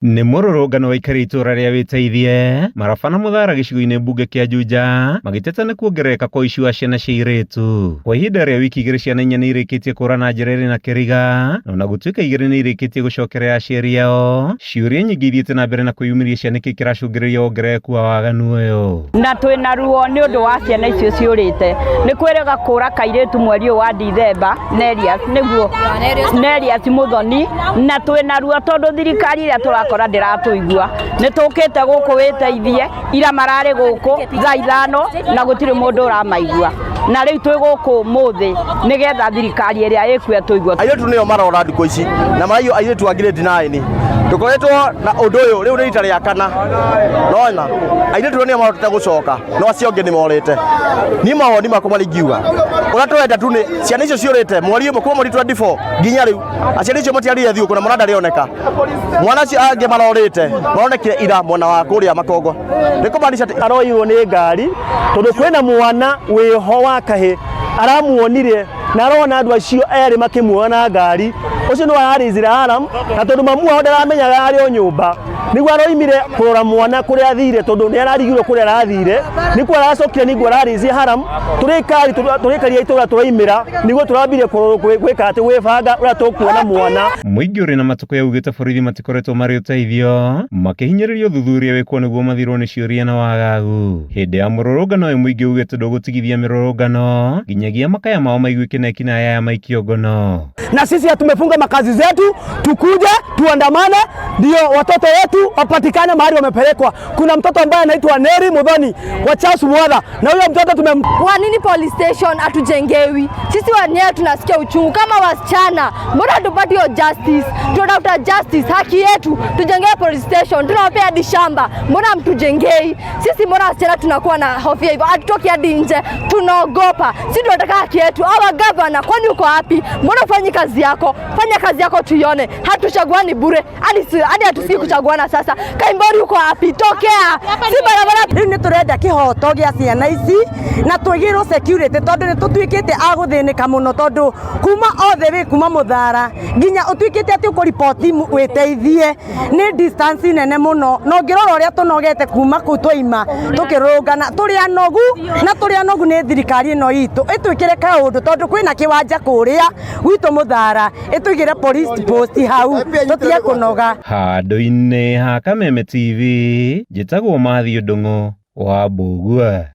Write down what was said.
Nĩ mũrũrũngano waikari itũra rĩa Wĩteithie marabana Mũthara gĩcigo-inĩ mbunge kĩa Juja magĩteta nĩ kuongerereka kwa ũici wa ciana cia airĩtu. Kwa ihinda rĩa wiki igĩrĩ ciana inya nĩ irĩkĩtie kũra na njĩra ĩrĩ na kĩriga, na ona gũtuĩka igĩrĩ nĩ irĩkĩtie gũcokerera aciari ao, ciũria nyingĩ ithiĩte na mbere na kwĩyumĩria ciana nĩkĩ kĩracũngĩrĩria wongerereku wa waganu ũyũ. Na twĩna ruo nĩ ũndũ wa ciana icio ciũrĩte. Nĩ kwĩrĩga kũra kairĩtu mweri wa Dithemba, Nerias nĩguo Nerias Muthoni, na twĩna ruo tondũ thirikari ĩrĩa tũrakora ndiratũigua. Nĩ tũkĩte gũkũ Wĩteithie, ira mararĩ gũkũ thaa 5 na gũtirĩ mũndũ ũramaigua. Na rĩu twĩ gũkũ mũthĩ nĩgetha thirikari ĩrĩa ĩkuo tũigua. Airĩtu nĩo marora ndukũ ici na maraiywo airĩtu a grade 9. Tũkoretwo na ũndũ ũyũ rĩu nĩ rita rĩa kana. Nona airĩtu nĩo marotete gũcoka, no acio angĩ nĩ morĩte. Niĩ mawoni makwa marĩ ingiuga ũrĩa tũrenda tu nĩ ciana icio ciũrĩte mweri ũmwe kuma mweri 24 nginya rĩu aciari icio matiarĩre thiũ kuna mwana ndarĩoneka. Mwana ũcio angĩ marorĩte maronekire ira mwena wa kũrĩa Makongo. Nĩ kũmaanisha aroiywo nĩ ngari tondũ kwĩna mwana wĩho wa kahĩ aramuonire na arona andũ acio erĩ makĩmuoya na ngari. Ũcio nĩ ararizira alarm na tondũ mamu wao ndaramenyaga arĩ o nyũmba nĩguo aroimire kũrora mwana kũrĩa athire tondũ nĩ ararigirwo kũrĩa arathire, nĩkuo aracokire nĩguo ararizia alarm. Tũrĩkaria itũra tũraimĩra nĩguo tũrambire gwĩka atĩ gwĩbanga ũrĩa tũkuona mwana. Mũingĩ ũrĩ na matũkũ yaugĩte borithi matikoretwo marĩ ũteithio makĩhinyĩrĩria ũthuthuria wĩkwo nĩguo mathirwo nĩ ciũria na wagagu. Hĩndĩ ya mũrũrũngano ũyũ mũingĩ ugĩte ndũgũtigithia mĩrũrũngano nginyagia makaya mao maiguĩke na ekina ya maikio ngono. Na sisi tumefunga makazi zetu, tukuje tuandamane ndio watoto wetu wapatikane mahali wamepelekwa. Kuna mtoto ambaye anaitwa Neri Muthoni wa Charles Mwadha, na huyo mtoto Kwa nini police station hatujengewi? Sisi wenyewe tunasikia uchungu kama wasichana. Mbona hatupati hiyo justice? Tunatafuta justice, haki yetu. Tujengee police station, tunawapea hadi shamba. Mbona mtujengei? Sisi mbona wasichana tunakuwa na hofu hivyo? Hatutoki hadi nje, tunaogopa. Sisi tunataka haki yetu. Hawa gavana, kwani uko wapi? Mbona ufanyi kazi yako? Fanya kazi yako tuione. Hatuchaguani bure. Hadi hatusiki kuchaguana sasa. Kaimbori uko wapi? Tokea. Si barabara. Rĩu nĩ tũrenda kĩhoto gĩa ciana ici na twĩgĩrwo security tondũ nĩ tũtuĩkĩte agũthĩnĩka mũno tondũ kuma othe wĩ kuma Mũthara nginya ũtuĩkĩte atĩ ũkũripoti Wĩteithie nĩ distance nene mũno, no ngĩrora ũrĩa tũnogete kuma kũu tũima tũkĩrũngana tũrĩa nogu nĩ thirikari ĩno itũ ĩtwĩkĩre kaũndũ tondũ kwĩna kĩwanja kũrĩa gwitũ Mũthara ĩtũigĩre police post hau tũtige kũnoga. Handũ-inĩ ha Kameme TV njĩtagwo Mathiũ Ndung'u wa Mbugua.